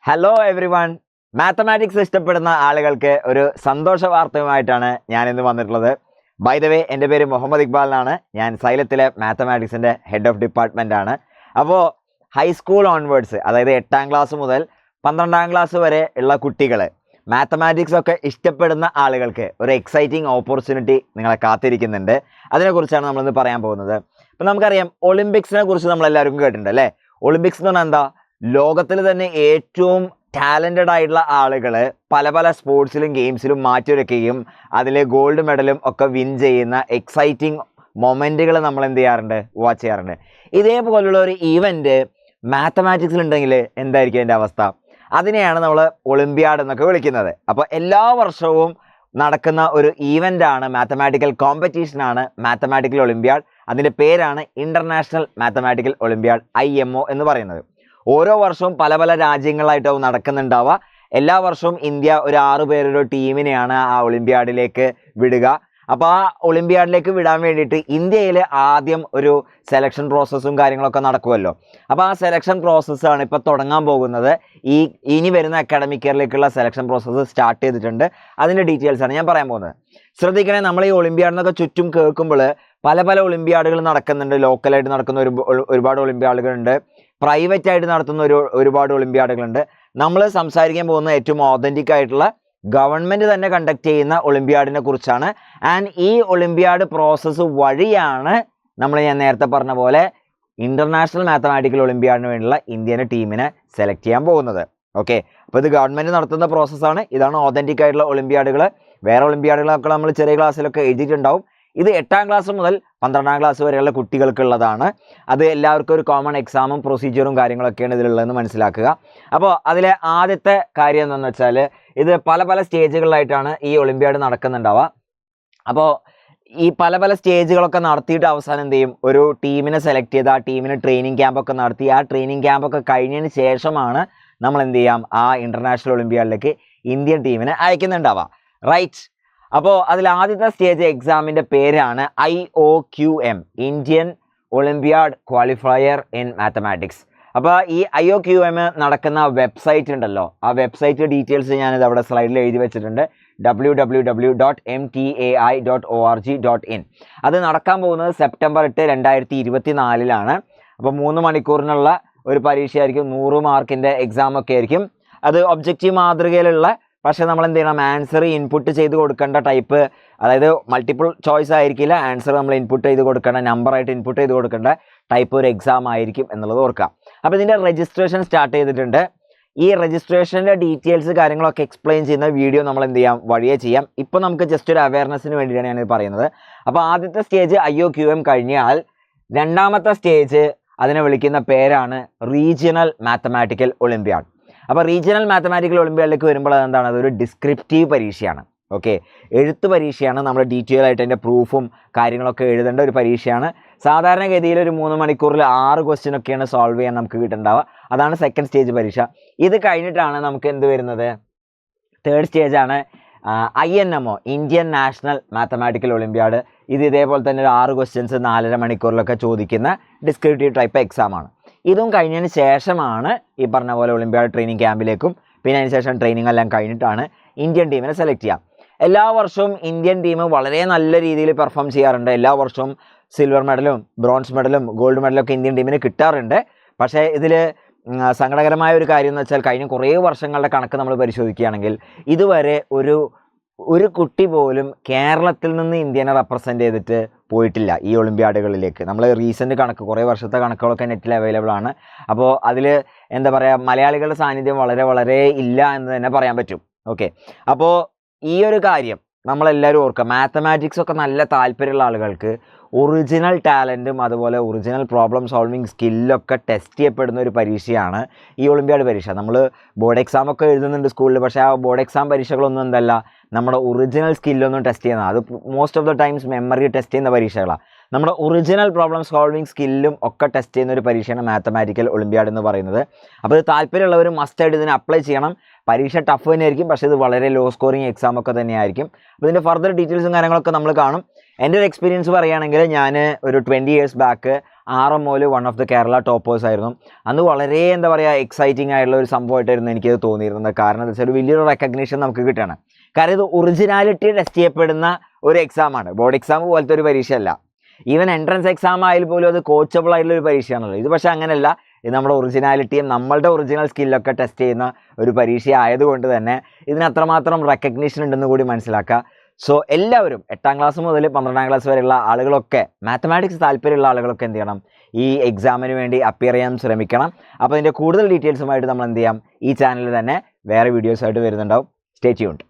Hello every one. Mathematics ഇഷ്ടപ്പെടുന്ന ആളുകൾക്ക് ഒരു സന്തോഷ വാർത്തയുമായിട്ടാണ് ഞാൻ ഇന്ന് വന്നിട്ടുള്ളത്. ബൈ ദ വേ, എൻ്റെ പേര് മുഹമ്മദ് ഇക്ബാൽ എന്നാണ്. ഞാൻ സൈലത്തിലെ മാത്തമാറ്റിക്സിൻ്റെ ഹെഡ് ഓഫ് ഡിപ്പാർട്ട്മെൻ്റ് ആണ്. അപ്പോൾ ഹൈസ്കൂൾ ഓൺവേർഡ്സ്, അതായത് 8ാം ക്ലാസ് മുതൽ 12ാം ക്ലാസ് വരെ ഉള്ള കുട്ടികൾ മാത്തമാറ്റിക്സ് ഒക്കെ ഇഷ്ടപ്പെടുന്ന ആളുകൾക്ക് ഒരു എക്സൈറ്റിംഗ് ഓപ്പർച്യൂണിറ്റി നിങ്ങളെ കാത്തിരിക്കുന്നുണ്ട്. അതിനെക്കുറിച്ചാണ് നമ്മളിന്ന് പറയാൻ പോകുന്നത്. ഇപ്പം നമുക്കറിയാം, ഒളിമ്പിക്സിനെ കുറിച്ച് നമ്മളെല്ലാവർക്കും കേട്ടിട്ടുണ്ട് അല്ലേ? ഒളിമ്പിക്സ് എന്ന് പറഞ്ഞാൽ എന്താ? ലോകത്തിൽ തന്നെ ഏറ്റവും ടാലൻറ്റഡ് ആയിട്ടുള്ള ആളുകൾ പല പല സ്പോർട്സിലും ഗെയിംസിലും മാറ്റിവെക്കുകയും അതിൽ ഗോൾഡ് മെഡലും ഒക്കെ വിൻ ചെയ്യുന്ന എക്സൈറ്റിംഗ് മൊമെൻറ്റുകൾ നമ്മൾ എന്ത് ചെയ്യാറുണ്ട്? വാച്ച് ചെയ്യാറുണ്ട്. ഇതേപോലുള്ള ഒരു ഈവൻറ്റ് മാത്തമാറ്റിക്സിൽ ഉണ്ടെങ്കിൽ എന്തായിരിക്കും അതിൻ്റെ അവസ്ഥ? അതിനെയാണ് നമ്മൾ ഒളിമ്പ്യാഡ് എന്നൊക്കെ വിളിക്കുന്നത്. അപ്പോൾ എല്ലാ വർഷവും നടക്കുന്ന ഒരു ഈവൻ്റാണ്, മാത്തമാറ്റിക്കൽ കോമ്പറ്റീഷനാണ് മാത്തമാറ്റിക്കൽ ഒളിമ്പ്യാഡ്. അതിൻ്റെ പേരാണ് ഇൻ്റർനാഷണൽ മാത്തമാറ്റിക്കൽ ഒളിമ്പ്യാഡ്, IMO എന്ന് പറയുന്നത്. ഓരോ വർഷവും പല പല രാജ്യങ്ങളായിട്ടാവും നടക്കുന്നുണ്ടാവുക. എല്ലാ വർഷവും ഇന്ത്യ ഒരു 6 പേരുടെ ടീമിനെയാണ് ആ ഒളിമ്പ്യാഡിലേക്ക് വിടുക. അപ്പോൾ ആ ഒളിമ്പ്യാഡിലേക്ക് വിടാൻ വേണ്ടിയിട്ട് ഇന്ത്യയിൽ ആദ്യം ഒരു സെലക്ഷൻ പ്രോസസ്സും കാര്യങ്ങളൊക്കെ നടക്കുമല്ലോ. അപ്പോൾ ആ സെലക്ഷൻ പ്രോസസ്സാണ് ഇപ്പോൾ തുടങ്ങാൻ പോകുന്നത്. ഇനി വരുന്ന അക്കാഡമിക് ഇയറിലേക്കുള്ള സെലക്ഷൻ പ്രോസസ്സ് സ്റ്റാർട്ട് ചെയ്തിട്ടുണ്ട്. അതിൻ്റെ ഡീറ്റെയിൽസാണ് ഞാൻ പറയാൻ പോകുന്നത്. ശ്രദ്ധിക്കണേ, നമ്മൾ ഈ ഒളിമ്പ്യാഡിനൊക്കെ ചുറ്റും കേൾക്കുമ്പോൾ പല പല ഒളിമ്പ്യാഡുകൾ നടക്കുന്നുണ്ട്. ലോക്കലായിട്ട് നടക്കുന്ന ഒരുപാട് ഒളിമ്പ്യാഡുകളുണ്ട്, പ്രൈവറ്റ് ആയിട്ട് നടത്തുന്ന ഒരുപാട് ഒളിമ്പ്യാഡുകളുണ്ട്. നമ്മൾ സംസാരിക്കാൻ പോകുന്ന ഏറ്റവും ഓതൻറ്റിക് ആയിട്ടുള്ള ഗവൺമെൻറ് തന്നെ കണ്ടക്ട് ചെയ്യുന്ന ഒളിമ്പ്യാഡിനെ കുറിച്ചാണ്. ആൻഡ് ഈ ഒളിമ്പ്യാഡ് പ്രോസസ്സ് വഴിയാണ് ഞാൻ നേരത്തെ പറഞ്ഞ പോലെ ഇൻ്റർനാഷണൽ മാത്തമാറ്റിക്കൽ ഒളിമ്പ്യാഡിന് വേണ്ടിയുള്ള ഇന്ത്യൻ ടീമിനെ സെലക്ട് ചെയ്യാൻ പോകുന്നത്. ഓക്കെ, അപ്പോൾ ഇത് ഗവൺമെൻറ് നടത്തുന്ന പ്രോസസ്സാണ്. ഇതാണ് ഓതൻറ്റിക് ആയിട്ടുള്ള ഒളിമ്പ്യാഡുകൾ. വേറെ ഒളിമ്പ്യാഡുകളൊക്കെ നമ്മൾ ചെറിയ ക്ലാസ്സിലൊക്കെ എഴുതിയിട്ടുണ്ടാവും. ഇത് 8ാം ക്ലാസ് മുതൽ 12ാം ക്ലാസ് വരെയുള്ള കുട്ടികൾക്കുള്ളതാണ്. അത് എല്ലാവർക്കും ഒരു കോമൺ എക്സാമും പ്രൊസീജിയറും കാര്യങ്ങളൊക്കെയാണ് ഇതിലുള്ളതെന്ന് മനസ്സിലാക്കുക. അപ്പോൾ അതിലെ ആദ്യത്തെ കാര്യം എന്താണെന്ന് വെച്ചാൽ, ഇത് പല പല സ്റ്റേജുകളിലായിട്ടാണ് ഈ ഒളിമ്പ്യാഡ് നടക്കുന്നുണ്ടാവുക. അപ്പോൾ ഈ പല പല സ്റ്റേജുകളൊക്കെ നടത്തിയിട്ട് അവസാനം എന്ത് ചെയ്യും? ഒരു ടീമിനെ സെലക്ട് ചെയ്ത് ആ ടീമിന് ട്രെയിനിങ് ക്യാമ്പൊക്കെ നടത്തി ആ ട്രെയിനിങ് ക്യാമ്പൊക്കെ കഴിഞ്ഞതിന് ശേഷമാണ് നമ്മൾ എന്ത് ചെയ്യാം? ആ ഇൻ്റർനാഷണൽ ഒളിമ്പ്യാഡിലേക്ക് ഇന്ത്യൻ ടീമിനെ അയക്കുന്നുണ്ടാവുക. റൈറ്റ്. അപ്പോൾ അതിൽ ആദ്യത്തെ സ്റ്റേജ് എക്സാമിൻ്റെ പേരാണ് IOQM, Indian Olympiad qualifier in mathematics. അപ്പോൾ ഈ IOQM നടക്കുന്ന വെബ്സൈറ്റ് ഉണ്ടല്ലോ, ആ വെബ്സൈറ്റ് ഡീറ്റെയിൽസ് ഞാനിത് അവിടെ സ്ലൈഡിൽ എഴുതി വെച്ചിട്ടുണ്ട്. www.mtai.org.in. അത് നടക്കാൻ പോകുന്നത് സെപ്റ്റംബർ 8, 2024 അപ്പോൾ 3 മണിക്കൂറിനുള്ള ഒരു പരീക്ഷയായിരിക്കും. 100 മാർക്കിൻ്റെ എക്സാമൊക്കെ ആയിരിക്കും. അത് ഒബ്ജക്റ്റീവ് മാതൃകയിലുള്ള, പക്ഷേ നമ്മൾ എന്ത് ചെയ്യണം? ആൻസർ ഇൻപുട്ട് ചെയ്ത് കൊടുക്കേണ്ട ടൈപ്പ്, അതായത് മൾട്ടിപ്പിൾ ചോയ്സ് ആയിരിക്കില്ല. ആൻസർ നമ്മൾ ഇൻപുട്ട് ചെയ്ത് കൊടുക്കേണ്ട, നമ്പറായിട്ട് ഇൻപുട്ട് ചെയ്ത് കൊടുക്കേണ്ട ടൈപ്പ് ഒരു എക്സാം ആയിരിക്കും എന്നുള്ളത് ഓർക്കുക. അപ്പോൾ ഇതിൻ്റെ രജിസ്ട്രേഷൻ സ്റ്റാർട്ട് ചെയ്തിട്ടുണ്ട്. ഈ രജിസ്ട്രേഷൻ്റെ ഡീറ്റെയിൽസ് കാര്യങ്ങളൊക്കെ എക്സ്പ്ലെയിൻ ചെയ്യുന്ന വീഡിയോ നമ്മൾ എന്ത് ചെയ്യാം? വഴിയേ ചെയ്യാം. ഇപ്പോൾ നമുക്ക് ജസ്റ്റ് ഒരു അവയർനെസ്സിന് വേണ്ടിയിട്ടാണ് ഞാനിത് പറയുന്നത്. അപ്പോൾ ആദ്യത്തെ സ്റ്റേജ് IOQM കഴിഞ്ഞാൽ രണ്ടാമത്തെ സ്റ്റേജ്, അതിനെ വിളിക്കുന്ന പേരാണ് റീജിയണൽ മാത്തമാറ്റിക്കൽ ഒളിമ്പ്യാഡ്. അപ്പോൾ റീജിയണൽ മാത്തമാറ്റിക്കൽ ഒളിമ്പ്യാഡിലേക്ക് വരുമ്പോൾ അതെന്താണ്? അതൊരു ഡിസ്ക്രിപ്റ്റീവ് പരീക്ഷയാണ്. ഓക്കെ, എഴുത്ത് പരീക്ഷയാണ്. നമ്മൾ ഡീറ്റെയിൽ ആയിട്ട് അതിൻ്റെ പ്രൂഫും കാര്യങ്ങളൊക്കെ എഴുതേണ്ട ഒരു പരീക്ഷയാണ്. സാധാരണഗതിയിൽ ഒരു 3 മണിക്കൂറിൽ 6 ക്വസ്റ്റ്യനൊക്കെയാണ് സോൾവ് ചെയ്യാൻ നമുക്ക് കിട്ടുന്നുണ്ടാവുക. അതാണ് സെക്കൻഡ് സ്റ്റേജ് പരീക്ഷ. ഇത് കഴിഞ്ഞിട്ടാണ് നമുക്ക് എന്ത് വരുന്നത്? തേർഡ് സ്റ്റേജാണ് INMO, Indian National Mathematical Olympiad. ഇത് ഇതേപോലെ തന്നെ ഒരു 6 ക്വസ്റ്റ്യൻസ് 4.5 മണിക്കൂറിലൊക്കെ ചോദിക്കുന്ന ഡിസ്ക്രിപ്റ്റീവ് ടൈപ്പ് എക്സാമാണ്. ഇതും കഴിഞ്ഞതിന് ശേഷമാണ് ഈ പറഞ്ഞ പോലെ ഒളിമ്പ്യാഡ് ട്രെയിനിങ് ക്യാമ്പിലേക്കും, പിന്നെ അതിന് ശേഷം ട്രെയിനിങ് എല്ലാം കഴിഞ്ഞിട്ടാണ് ഇന്ത്യൻ ടീമിനെ സെലക്ട് ചെയ്യുക. എല്ലാ വർഷവും ഇന്ത്യൻ ടീം വളരെ നല്ല രീതിയിൽ പെർഫോം ചെയ്യാറുണ്ട്. എല്ലാ വർഷവും സിൽവർ മെഡലും ബ്രോൺസ് മെഡലും ഗോൾഡ് മെഡലൊക്കെ ഇന്ത്യൻ ടീമിന് കിട്ടാറുണ്ട്. പക്ഷേ ഇതിൽ സങ്കടകരമായ ഒരു കാര്യം എന്ന് വെച്ചാൽ, കഴിഞ്ഞ കുറേ വർഷങ്ങളുടെ കണക്ക് നമ്മൾ പരിശോധിക്കുകയാണെങ്കിൽ ഇതുവരെ ഒരു കുട്ടി പോലും കേരളത്തിൽ നിന്ന് ഇന്ത്യനെ റെപ്രസെൻ്റ് ചെയ്തിട്ട് പോയിട്ടില്ല ഈ ഒളിമ്പ്യാഡുകളിലേക്ക്. നമ്മൾ റീസെൻ്റ് കണക്ക്, കുറേ വർഷത്തെ കണക്കുകളൊക്കെ നെറ്റിൽ അവൈലബിൾ ആണ്. അപ്പോൾ അതിൽ എന്താ പറയുക, മലയാളികളുടെ സാന്നിധ്യം വളരെ വളരെ ഇല്ല എന്ന് തന്നെ പറയാൻ പറ്റും. ഓക്കെ, അപ്പോൾ ഈ ഒരു കാര്യം നമ്മളെല്ലാവരും ഓർക്കുക. മാത്തമാറ്റിക്സ് ഒക്കെ നല്ല താല്പര്യമുള്ള ആളുകൾക്ക് ഒറിജിനൽ ടാലൻറ്റും അതുപോലെ ഒറിജിനൽ പ്രോബ്ലം സോൾവിങ് സ്കില്ലൊക്കെ ടെസ്റ്റ് ചെയ്യപ്പെടുന്ന ഒരു പരീക്ഷയാണ് ഈ ഒളിമ്പ്യാഡ് പരീക്ഷ. നമ്മൾ ബോർഡ് എക്സാമൊക്കെ എഴുതുന്നുണ്ട് സ്കൂളിൽ, പക്ഷേ ആ ബോർഡ് എക്സാം പരീക്ഷകളൊന്നും എന്തല്ല നമ്മുടെ ഒറിജിനൽ സ്കില്ലൊന്നും ടെസ്റ്റ് ചെയ്യുന്നത്. അത് most of the times memory test ചെയ്യുന്ന പരീക്ഷകളാണ്. നമ്മുടെ ഒറിജിനൽ പ്രോബ്ലം സോൾവിങ് സ്കില്ലും ഒക്കെ ടെസ്റ്റ് ചെയ്യുന്ന ഒരു പരീക്ഷയാണ് മാത്തമാറ്റിക്കൽ ഒളിമ്പ്യാഡ് എന്ന് പറയുന്നത്. അപ്പോൾ ഇത് താല്പര്യമുള്ളവർ മസ്റ്റായിട്ട് ഇതിന് അപ്ലൈ ചെയ്യണം. പരീക്ഷ ടഫ് തന്നെയായിരിക്കും, പക്ഷേ ഇത് വളരെ ലോ സ്കോറിങ് എക്സാമൊക്കെ തന്നെയായിരിക്കും. അപ്പോൾ ഇതിൻ്റെ ഫർദർ ഡീറ്റെയിൽസും കാര്യങ്ങളൊക്കെ നമ്മൾ കാണും. എൻ്റെ ഒരു എക്സ്പീരിയൻസ് പറയുകയാണെങ്കിൽ, ഞാൻ ഒരു 20 years ബാക്ക് RMOയിൽ one of the Kerala toppers ആയിരുന്നു. അന്ന് വളരെ എന്താ പറയുക എക്സൈറ്റിംഗ് ആയിട്ടുള്ള ഒരു സംഭവമായിട്ടായിരുന്നു എനിക്കത് തോന്നിയിരുന്നത്. കാരണം എന്താ വെച്ചാൽ വലിയൊരു റെക്കഗ്നീഷൻ നമുക്ക് കിട്ടുകയാണ്. കാരണം ഇത് ഒറിജിനാലിറ്റി ടെസ്റ്റ് ചെയ്യപ്പെടുന്ന ഒരു എക്സാമാണ്. ബോർഡ് എക്സാം പോലത്തെ ഒരു പരീക്ഷയല്ല. ഈവൻ എൻട്രൻസ് എക്സാം ആയാലും പോലും അത് കോച്ചബിൾ ആയിട്ടുള്ള ഒരു പരീക്ഷയാണല്ലോ. ഇത് പക്ഷേ അങ്ങനെയല്ല. ഇത് നമ്മുടെ ഒറിജിനാലിറ്റിയും നമ്മളുടെ ഒറിജിനൽ സ്കില്ലൊക്കെ ടെസ്റ്റ് ചെയ്യുന്ന ഒരു പരീക്ഷ ആയതുകൊണ്ട് തന്നെ ഇതിന് അത്രമാത്രം റെക്കഗ്നീഷൻ ഉണ്ടെന്ന് കൂടി മനസ്സിലാക്കുക. സോ എല്ലാവരും 8ാം ക്ലാസ് മുതൽ 12ാം ക്ലാസ് വരെയുള്ള ആളുകളൊക്കെ മാത്തമാറ്റിക്സ് താല്പര്യമുള്ള ആളുകളൊക്കെ എന്ത് ചെയ്യണം, ഈ എക്സാമിന് വേണ്ടി അപ്പിയർ ചെയ്യാൻ ശ്രമിക്കണം. അപ്പോൾ അതിൻ്റെ കൂടുതൽ ഡീറ്റെയിൽസുമായിട്ട് നമ്മൾ എന്ത് ചെയ്യാം, ഈ ചാനലിൽ തന്നെ വേറെ വീഡിയോസായിട്ട് വരുന്നുണ്ടാവും. Stay tuned.